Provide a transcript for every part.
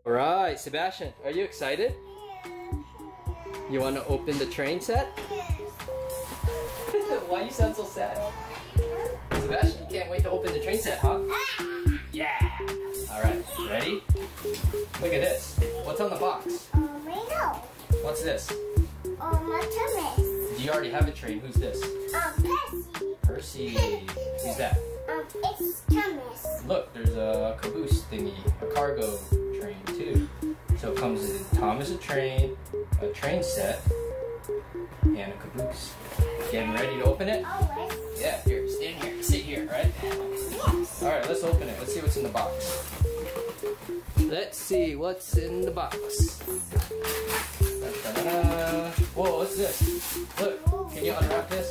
Alright, Sebastian, are you excited? You want to open the train set? Why you sound so sad? Sebastian, you can't wait to open the train set, huh? Yeah! Alright, ready? Look at this. What's on the box? I know. What's this? My Thomas. Do you already have a train? Who's this? Percy. Percy. Who's that? It's Thomas. Look, there's a caboose thingy, a cargo train too. So it comes with Thomas a train set, and a caboose. Getting ready to open it? Always. Yeah, here, stand here, sit here, right? Yes. Alright, let's open it. Let's see what's in the box. Let's see what's in the box. Da-da-da. Whoa, what's this? Look, can you unwrap this?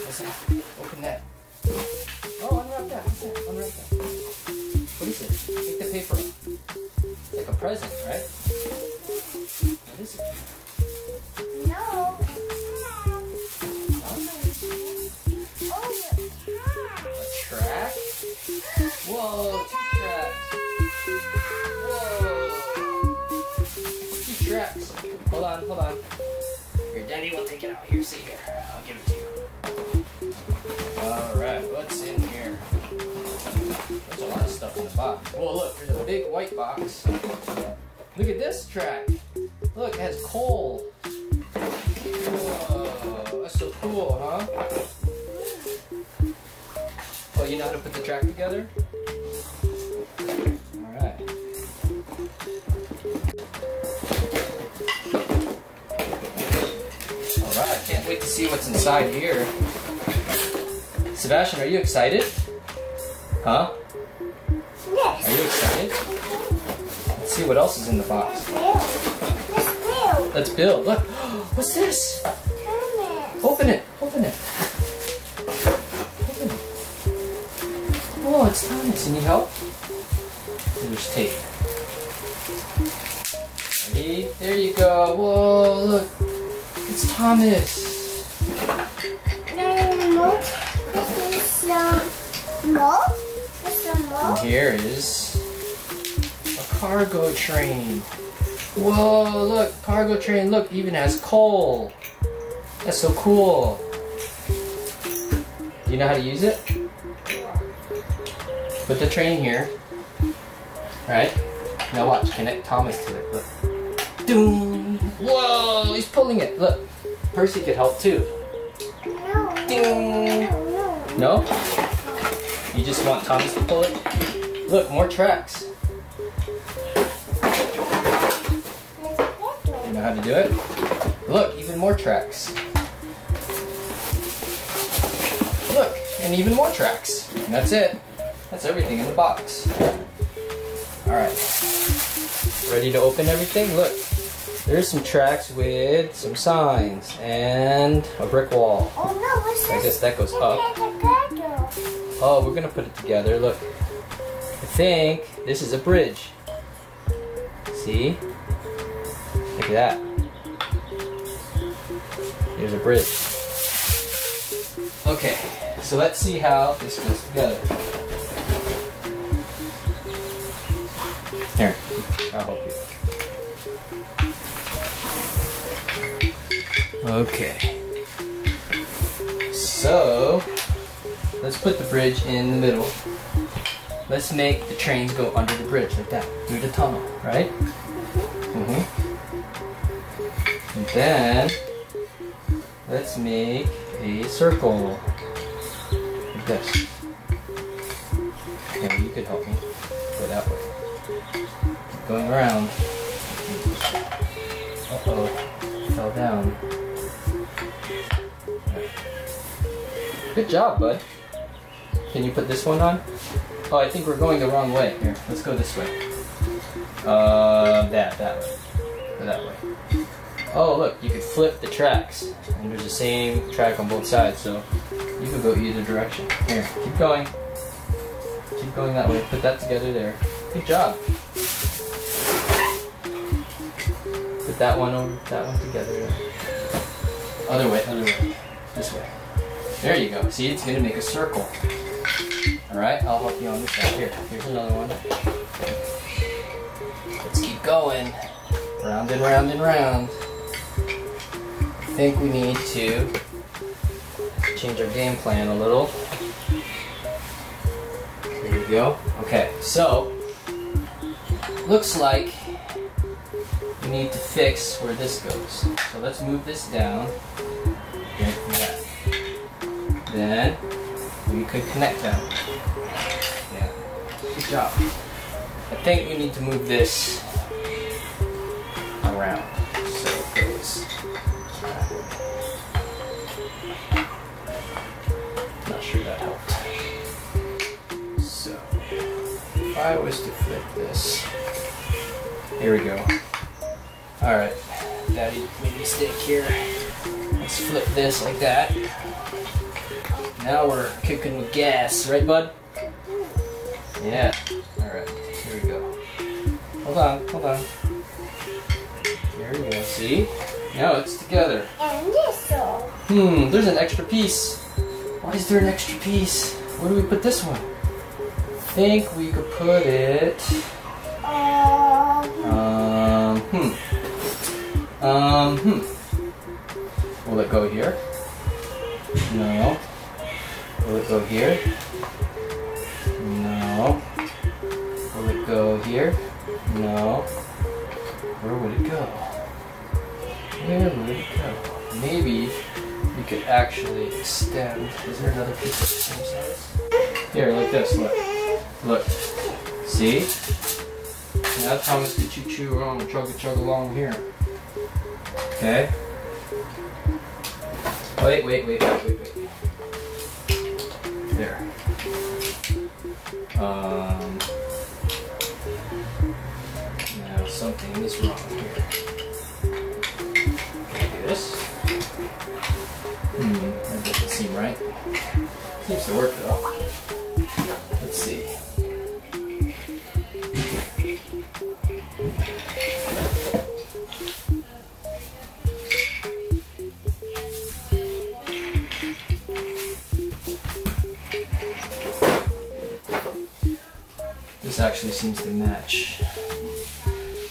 What's that? Open that. Oh, unwrap that. What's that? Unwrap that. What is it? Take the paper off. It's like a present, right? What is it? No. A track? Whoa, 2 tracks. Whoa. 2 tracks. Hold on, hold on. Your daddy will take it out. Here, sit here. I'll give it to you. Alright, what's in here? There's a lot of stuff in the box. Whoa, look, there's a big white box. Look at this track. Look, it has coal. Whoa, that's so cool, huh? Oh, you know how to put the track together? Alright. Alright, can't wait to see what's inside here. Sebastian, are you excited? Huh? Yes. Are you excited? Let's see what else is in the box. Let's build. Let's build. Look. What's this? Thomas. Open it. Open it. Open it. Oh, it's Thomas. You need help? There's tape. Ready? There you go. Whoa, look. It's Thomas. No. This is some mold. And here is a cargo train. Whoa, look, cargo train, look, even has coal. That's so cool. Do you know how to use it? Put the train here. Right? Now watch, connect Thomas to it. Look. Doom. Whoa, he's pulling it. Look, Percy could help too. No. Ding. No? You just want Thomas to pull it? Look, more tracks. You know how to do it? Look, even more tracks. Look, and even more tracks. And that's it. That's everything in the box. Alright. Ready to open everything? Look. There's some tracks with some signs and a brick wall. Oh no, what's this? I guess that goes up. Oh, we're gonna put it together. Look. I think this is a bridge. See? Look at that. There's a bridge. Okay, so let's see how this goes together. Here, I'll help you. Okay. So, let's put the bridge in the middle. Let's make the trains go under the bridge like that, through the tunnel, right? And then, let's make a circle like this. Now you could help me go that way. Keep going around. Uh-oh, fell down. Good job, bud. Can you put this one on? Oh, I think we're going the wrong way. Here, let's go this way. That way. Go that way. Oh, look, you could flip the tracks. And there's the same track on both sides, so you could go either direction. Here, keep going. Keep going that way. Put that together there. Good job. Put that one together. Other way. This way. There you go. See, it's gonna make a circle. Alright, I'll help you on this side. Here's another one. going. Round and round and round. I think we need to change our game plan a little. There we go. Okay, so looks like we need to fix where this goes. So let's move this down. Like that. Then we could connect them. Yeah. Good job. I think we need to move this around so it goes. Not sure that helped. So if I was to flip this, here we go. Alright, Daddy made a mistake here. Let's flip this like that. Now we're cooking with gas, right bud? Yeah. Alright, here we go. Hold on, hold on. There we go, see? Now it's together. And this one. There's an extra piece. Why is there an extra piece? Where do we put this one? I think we could put it... Will it go here? No. Will it go here? No. Will it go here? No. Where would it go? Where would it go? Maybe we could actually extend. Is there another piece of the same size? Here, like this, look. Look. See? Now Thomas can choo-choo along and chug along here. Okay? Wait. There. Now something is wrong here. Like this. That doesn't seem right. Seems to work though. Let's see. This actually seems to match.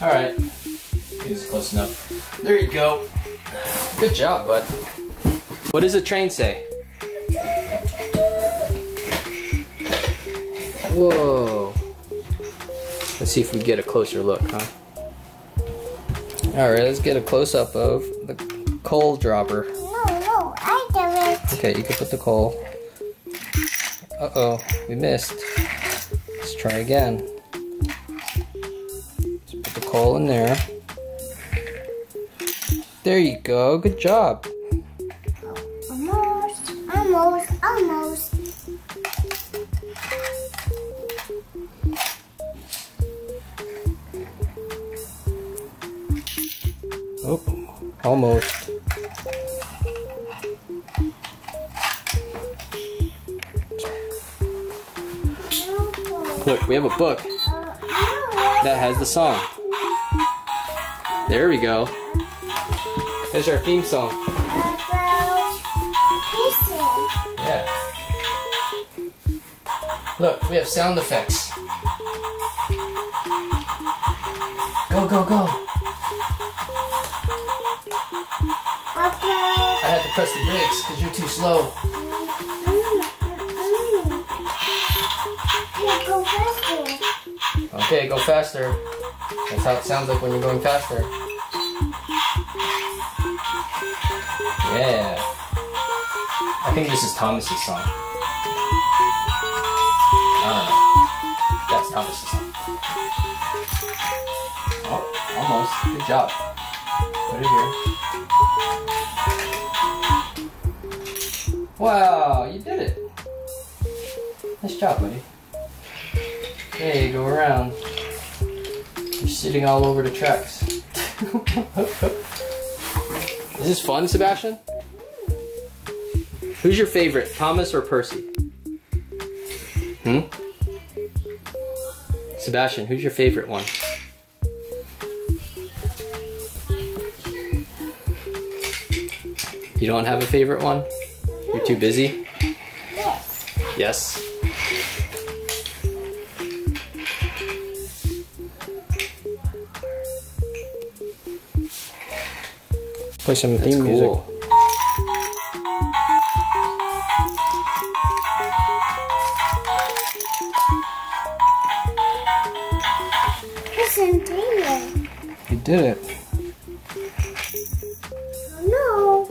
Alright. This is close enough. There you go. Good job, bud. What does the train say? Whoa. Let's see if we get a closer look, huh? Alright, let's get a close-up of the coal dropper. No, I do it. Okay, you can put the coal. Uh-oh, we missed. Let's try again. Let's put the coal in there. There you go, good job. Almost. Oh, almost. Look, we have a book that has the song. There we go. There's our theme song. Yeah. Look, we have sound effects. Go. I had to press the brakes because you're too slow. Go faster. Okay, go faster. That's how it sounds like when you're going faster. Yeah. I think this is Thomas's song. I don't know. That's Thomas's song. Oh, almost. Good job. Put it here. Wow, you did it. Nice job, buddy. Hey, go around. You're sitting all over the tracks. Is this fun, Sebastian? Who's your favorite, Thomas or Percy? Sebastian, who's your favorite one? You don't have a favorite one? You're too busy? Yes? Play some theme music. Listen to me. You did it. Oh no.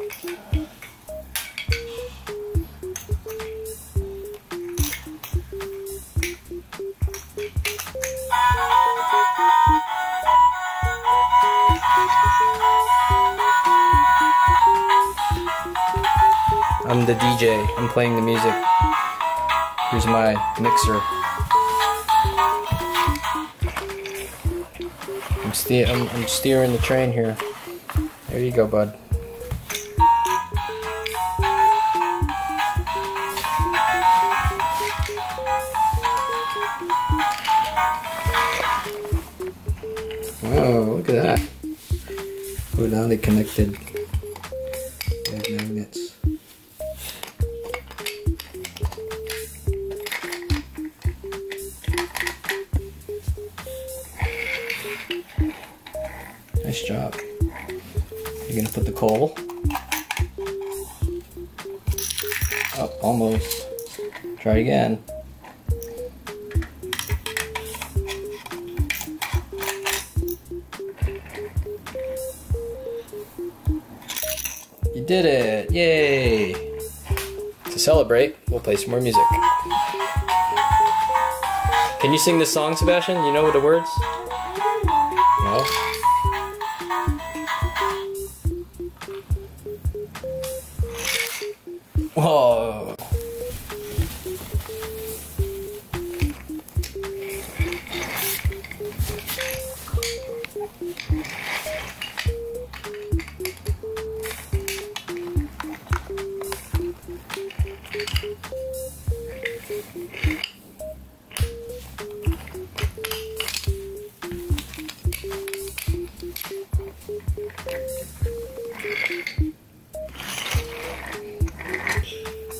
I'm the DJ. I'm playing the music. Here's my mixer. I'm steering the train here. There you go, bud. Oh, look at that. Oh, now they connected. They have magnets. Nice job. You're gonna put the coal. Oh, almost. Try again. You did it! Yay! To celebrate, we'll play some more music. Can you sing this song, Sebastian? You know the words? No? Whoa!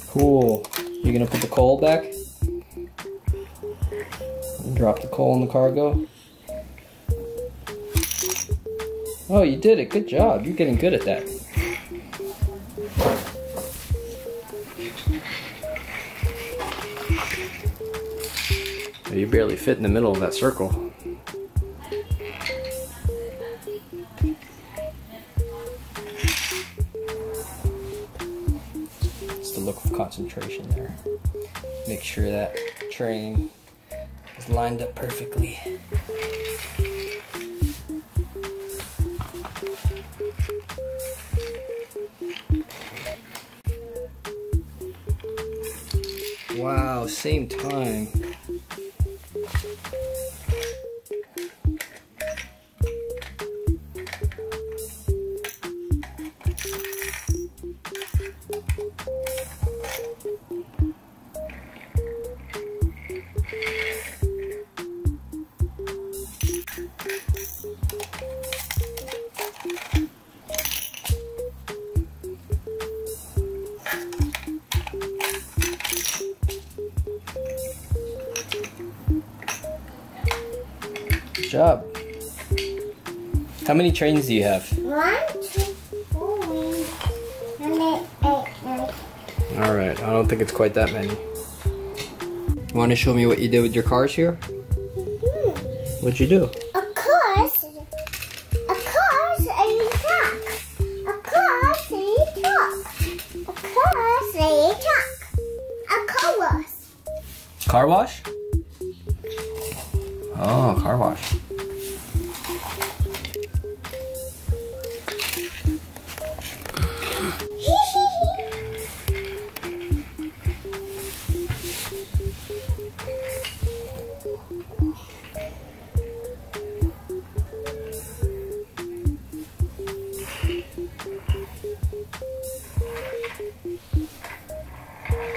Cool. You gonna put the coal back? And drop the coal in the cargo? Oh, you did it. Good job. You're getting good at that. You barely fit in the middle of that circle. Look of concentration there. Make sure that train is lined up perfectly. Wow, same time. Good job. How many trains do you have? 1, 2, 4, 7, 8, 9. Alright, I don't think it's quite that many. You want to show me what you did with your cars here? What'd you do? A car's a truck. A car's a truck. A car's a truck. A car wash. Car wash? Oh, car wash.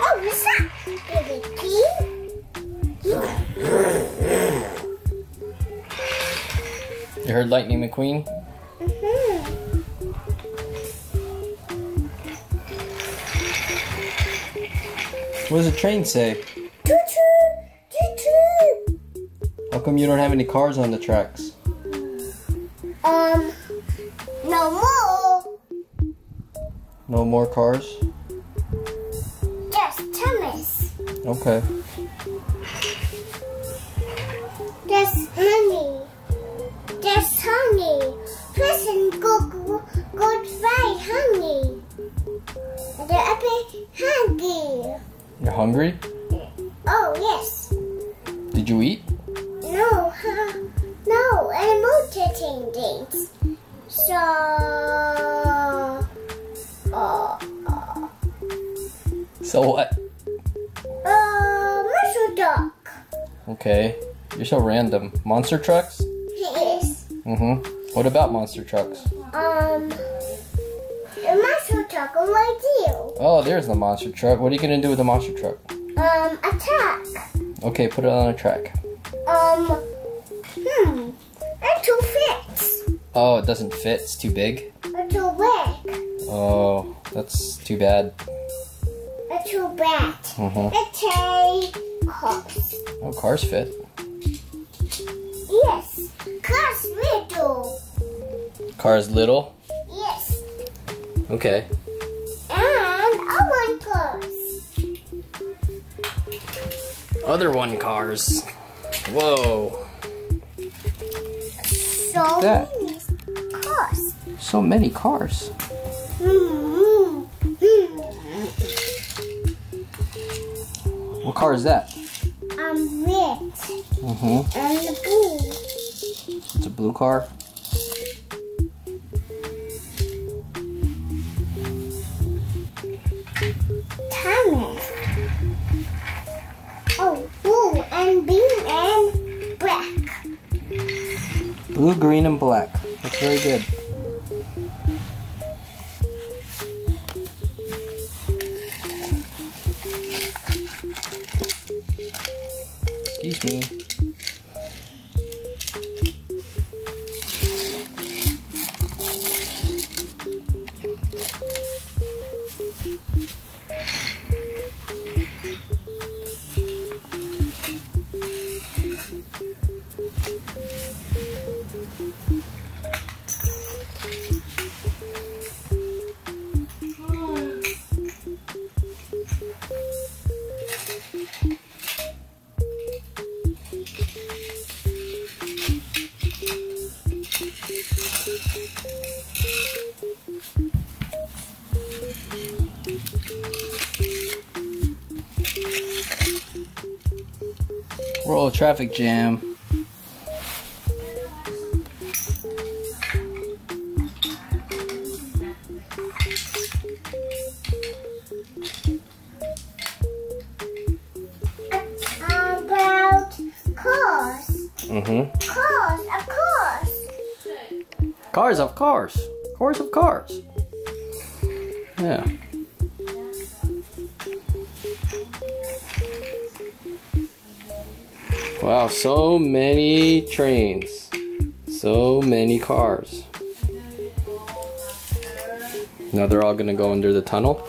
Oh, what's that? Is it key? You heard Lightning McQueen? What does the train say? Choo-choo! Choo-choo! How come you don't have any cars on the tracks? No more. No more cars? Just Thomas. Okay. There's honey. There's honey. Person goodbye, honey. They're a bit hungry. You're hungry? Oh, yes. Did you eat? No, no, I'm multitasking things. So, So what? muscle dog. Okay. You're so random. Monster trucks? Yes. What about monster trucks? The muscle dog right here. Oh, there's the monster truck. What are you gonna do with the monster truck? Attack. Okay, put it on a track. And two fits. Oh, it doesn't fit. It's too big. And two big. Oh, that's too bad. And two bad. And cars. Oh, cars fit. Yes. Cars little. Cars little? Yes. Okay. And other cars. Other one cars. Whoa. So That. many cars. So many cars. What car is that? Red. And the blue. It's a blue car. Thomas. Oh, blue and green and black. Blue, green, and black. That's very good. Excuse me. Roll traffic jam. About cars. Cars, of course. Cars of cars. Cars of cars. Yeah. Wow, so many trains. So many cars. Now they're all gonna go under the tunnel.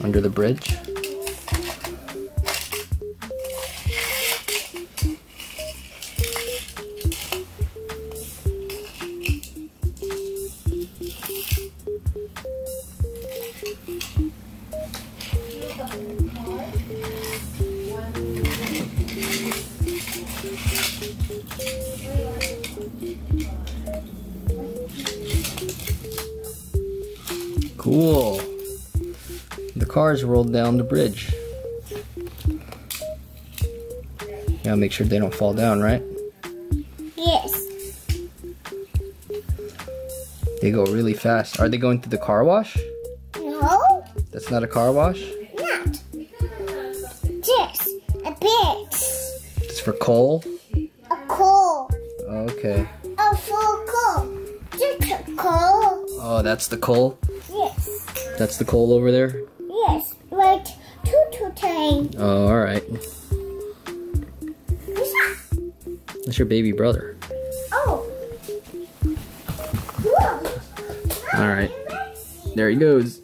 Under the bridge. Cool. The cars rolled down the bridge. Gotta make sure they don't fall down, right? Yes. They go really fast. Are they going to the car wash? No, That's not a car wash? not. Just a bit. It's for coal? A coal. Okay. A full coal. Just a coal. Oh, that's the coal? Yes. That's the coal over there? Yes. Right. Two time. Oh, alright. What's that? That's your baby brother. Oh. Cool. Alright. There he goes.